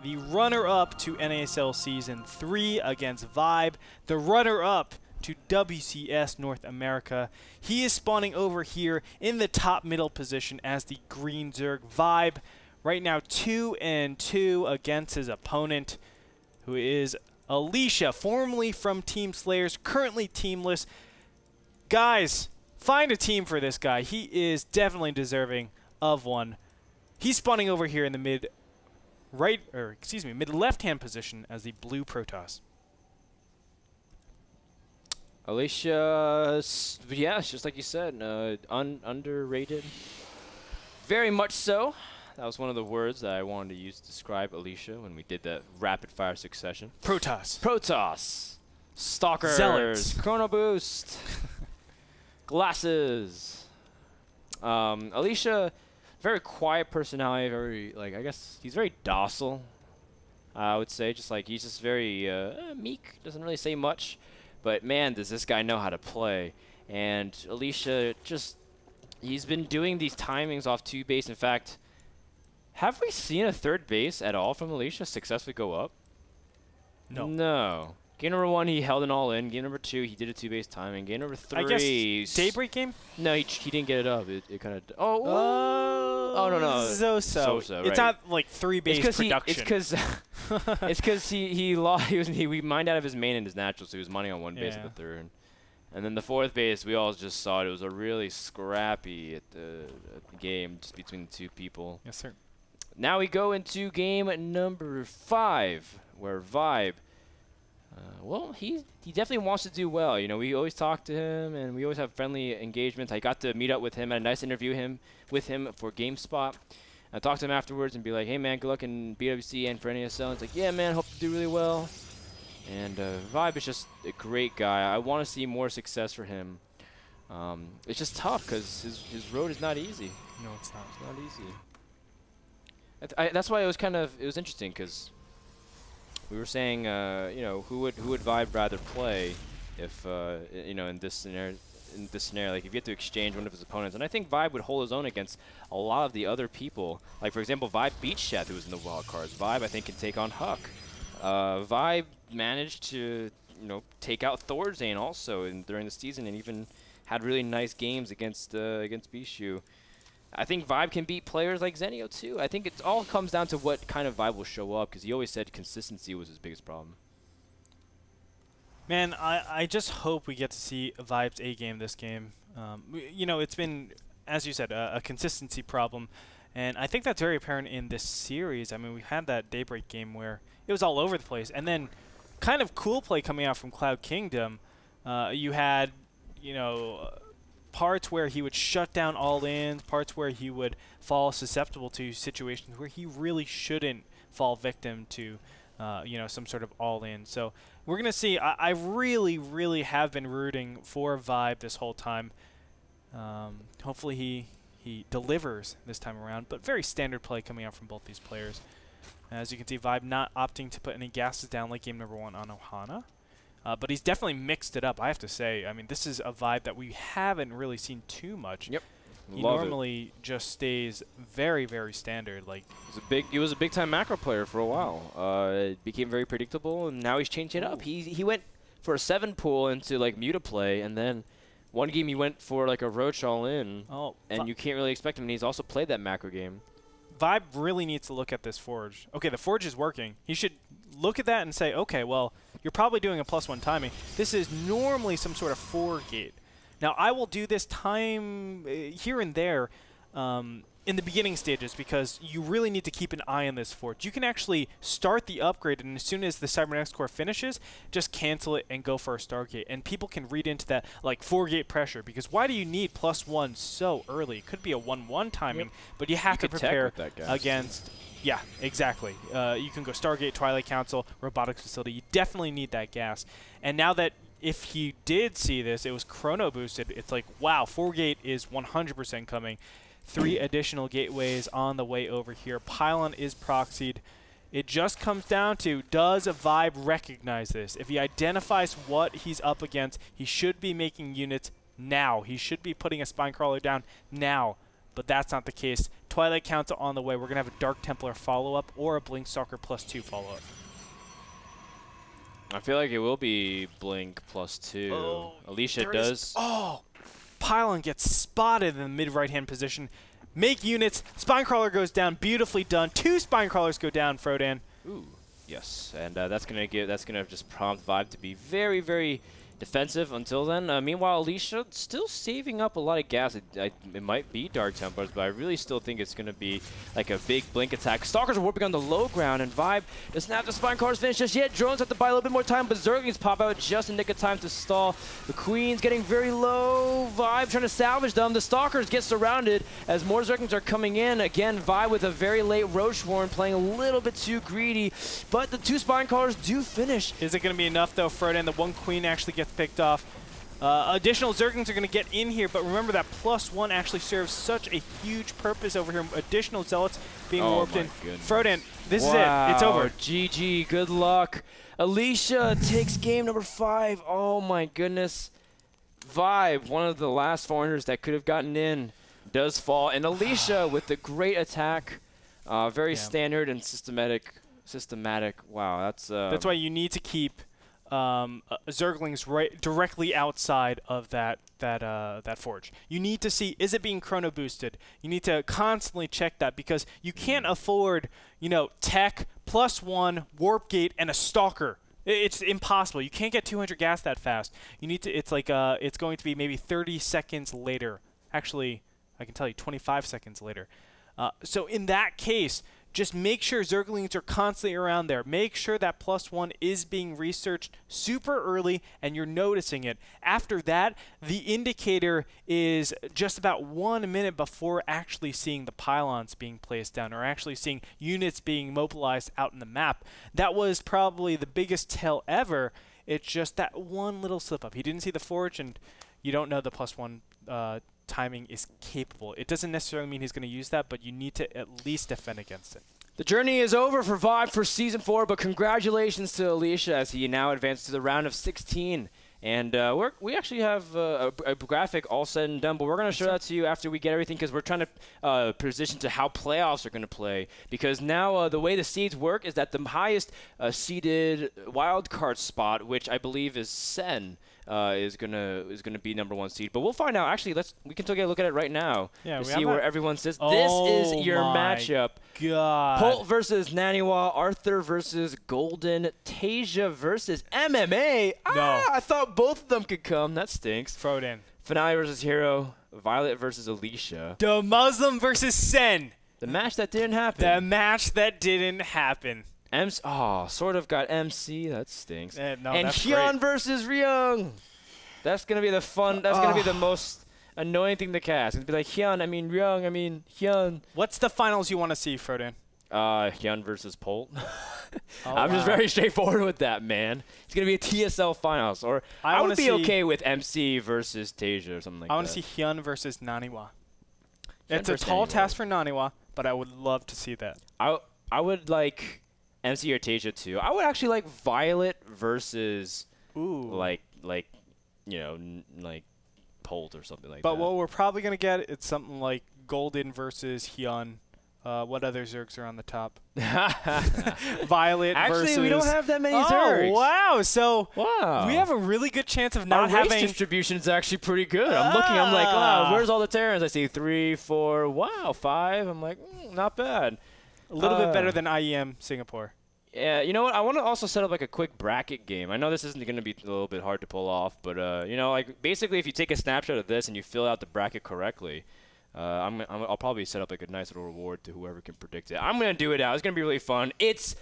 the runner-up to NASL Season 3 against Vibe, the runner-up to WCS North America. He is spawning over here in the top middle position as the Green Zerg. Vibe right now 2-2 against his opponent, who is Alicia, formerly from Team Slayers, currently teamless. Guys, find a team for this guy. He is definitely deserving of one. He's spawning over here in the mid left-hand position as the blue Protoss. Alicia, yeah, it's just like you said, underrated. Very much so. That was one of the words that I wanted to use to describe Alicia when we did that rapid-fire succession. Protoss. Protoss. Stalkers. Zealots. Chrono Boost. Glasses. Alicia, very quiet personality, very, like, I guess he's very docile, I would say. Just like, he's just very meek, doesn't really say much. But man, does this guy know how to play. And Alicia, just, he's been doing these timings off 2 base. In fact, have we seen a 3rd base at all from Alicia successfully go up? No. No. Game number 1, he held an all in. Game number 2, he did a 2 base timing. Game number 3, I guess Daybreak game? No, he didn't get it up. It kind of. Oh no. So. It's right. not like 3 base production. It's because he lost. We mined out of his main and his natural, so he was mining on 1 base at the 3rd. And then the 4th base, we all just saw it was a really scrappy at the game just between the 2 people. Yes, sir. Now we go into game number 5, where Vibe. Well, he definitely wants to do well. You know, we always talk to him, and we always have friendly engagements. I got to meet up with him, had a nice interview with him for GameSpot. I talked to him afterwards and be like, hey, man, good luck in BWC and for NASL. It's like, yeah, man, hope to do really well. And Vibe is just a great guy. I want to see more success for him. It's just tough because his road is not easy. No, it's not. It's not easy. That's why it was interesting because we were saying, you know, who would Vibe rather play if, you know, in this scenario, like if you had to exchange one of his opponents. And I think Vibe would hold his own against a lot of the other people. Like, for example, Vibe beat Sheth, who was in the WildCards. Vibe, I think, can take on Huck. Vibe managed to, you know, take out Thorzane also during the season and even had really nice games against Bishu. I think Vibe can beat players like Zenio too. I think it all comes down to what kind of Vibe will show up, because he always said consistency was his biggest problem. Man, I just hope we get to see Vibe's A game this game. You know, it's been, as you said, a consistency problem, and I think that's very apparent in this series. I mean, we had that Daybreak game where it was all over the place, and then kind of cool play coming out from Cloud Kingdom. You had, you know, parts where he would shut down all-ins, parts where he would fall susceptible to situations where he really shouldn't fall victim to, you know, some sort of all-in. So we're going to see. I really, really have been rooting for Vibe this whole time. Hopefully he delivers this time around, but very standard play coming out from both these players. As you can see, Vibe not opting to put any gases down like game number 1 on Ohana. But he's definitely mixed it up, I have to say. I mean, this is a Vibe that we haven't really seen too much. Yep. He normally just stays very, very standard. Like, he was a big time macro player for a while. It became very predictable, and now he's changed it up. He went for a 7 pool into like Mutaplay, and then one game he went for like a Roach all in. Oh, and you can't really expect him. And he's also played that macro game. Vibe really needs to look at this Forge. Okay, the Forge is working. He should look at that and say, okay, well, you're probably doing a +1 timing. This is normally some sort of 4 gate. Now, I will do this time here and there in the beginning stages because you really need to keep an eye on this Forge. You can actually start the upgrade, and as soon as the Cybernetics Core finishes, just cancel it and go for a Stargate. And people can read into that like 4-gate pressure, because why do you need +1 so early? It could be a 1-1 timing, but you have to prepare against... Yeah, exactly. You can go Stargate, Twilight Council, Robotics Facility. You definitely need that gas. And now that if he did see this, it was chrono boosted, it's like, wow, 4-gate is 100% coming. 3 additional gateways on the way over here. Pylon is proxied. It just comes down to, does a Vibe recognize this? If he identifies what he's up against, he should be making units now. He should be putting a Spinecrawler down now. but that's not the case. Twilight Council on the way. We're going to have a Dark Templar follow-up or a Blink Stalker +2 follow-up. I feel like it will be Blink +2. Oh, Alicia does. Oh, Pylon gets spotted in the mid-right-hand position. Make units. Spinecrawler goes down. Beautifully done. 2 Spinecrawlers go down, Frodan. Ooh, yes. And that's gonna just prompt Vibe to be very, very defensive until then. Meanwhile, Alicia still saving up a lot of gas. It might be Dark Templars, but I really still think it's going to be like a big blink attack. Stalkers are warping on the low ground, and Vibe doesn't have the Spinecrawlers finished just yet. Drones have to buy a little bit more time, but Zerglings pop out just in nick of time to stall. The Queen's getting very low. Vibe trying to salvage them. The Stalkers get surrounded as more Zerglings are coming in. Again, Vibe with a very late Roche Warren playing a little bit too greedy, but the 2 Spinecrawlers do finish. Is it going to be enough, though, Frodan? The 1 Queen actually gets picked off. Additional Zerglings are going to get in here, but remember that +1 actually serves such a huge purpose over here. Additional Zealots being warped in. Goodness. Frodan, this is it. It's over. GG, good luck. Alicia takes game number 5. Oh my goodness. Vibe, one of the last foreigners that could have gotten in, does fall. And Alicia with the great attack. Very standard and systematic. Wow, that's why you need to keep Zerglings directly outside of that forge. You need to see, is it being chrono boosted? You need to constantly check that, because you can't afford, tech +1 warp gate and a stalker. It's impossible. You can't get 200 gas that fast. You need to. It's like it's going to be maybe 30 seconds later. Actually, I can tell you 25 seconds later. So in that case, just make sure Zerglings are constantly around there. Make sure that +1 is being researched super early and you're noticing it. After that, the indicator is just about 1 minute before actually seeing the pylons being placed down or actually seeing units being mobilized out in the map. That was probably the biggest tell ever. It's just that one little slip up. He didn't see the forge, and you don't know the +1 timing is capable. It doesn't necessarily mean he's going to use that, but you need to at least defend against it. The journey is over for Vibe for Season 4, but congratulations to Alicia as he now advances to the round of 16. And we actually have a graphic all said and done, but we're going to show that to you after we get everything, because we're trying to position to how playoffs are going to play. Because now the way the seeds work is that the highest seeded wildcard spot, which I believe is Sen, is gonna be #1 seed. But we'll find out. Actually, we can take a look at it right now to see where everyone sits. This is your matchup. God. Polt versus Naniwa, Arthur versus Golden, Tasia versus MMA. No. I thought both of them could come. That stinks. Frodan. Finale versus Hero, Violet versus Alicia. The Muslim versus Sen. The match that didn't happen. The match that didn't happen. Sort of got MC. That stinks. No, and Hyun versus Ryung. That's gonna be the fun. That's gonna be the most annoying thing to cast. It's gonna be like Hyun. I mean Ryung. I mean Hyun. What's the finals you want to see, Frodan? Hyun versus Polt. I'm just very straightforward with that, man. It's gonna be a TSL finals, or I would be okay with MC versus Tasia or something like that. I want to see Hyun versus Naniwa. It's a tall task for Naniwa, but I would love to see that. I would like MC or Tasia too. I would actually like Violet versus like Polt or something like that. But what we're probably gonna get, it's something like Golden versus Hyun. What other Zergs are on the top? Violet versus... Actually, we don't have that many Zergs. Oh, wow. So we have a really good chance of not having... Our race distribution is actually pretty good. I'm looking, I'm like, wow, where's all the Terrans? I see 3, 4, wow, 5. I'm like, not bad. A little bit better than IEM Singapore. Yeah, you know what? I want to also set up like a quick bracket game. I know this isn't going to be a little bit hard to pull off, but, like basically if you take a snapshot of this and you fill out the bracket correctly, I'll probably set up like a nice little reward to whoever can predict it. I'm going to do it out. It's going to be really fun. It's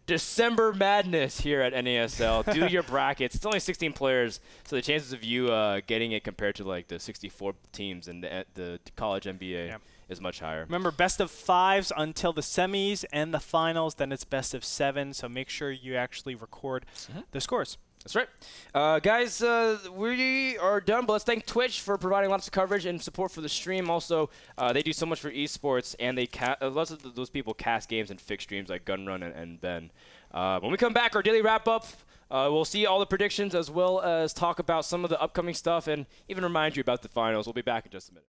December Madness here at NASL. Do your brackets. It's only 16 players, so the chances of you getting it compared to like the 64 teams in the college NBA is much higher. Remember, best of 5s until the semis and the finals. Then it's best of 7. So make sure you actually record the scores. That's right. Guys, we are done, but let's thank Twitch for providing lots of coverage and support for the stream. Also, they do so much for esports, and they lots of those people cast games and fix streams like Gunrun and Ben. When we come back, our daily wrap-up, we'll see all the predictions as well as talk about some of the upcoming stuff and even remind you about the finals. We'll be back in just a minute.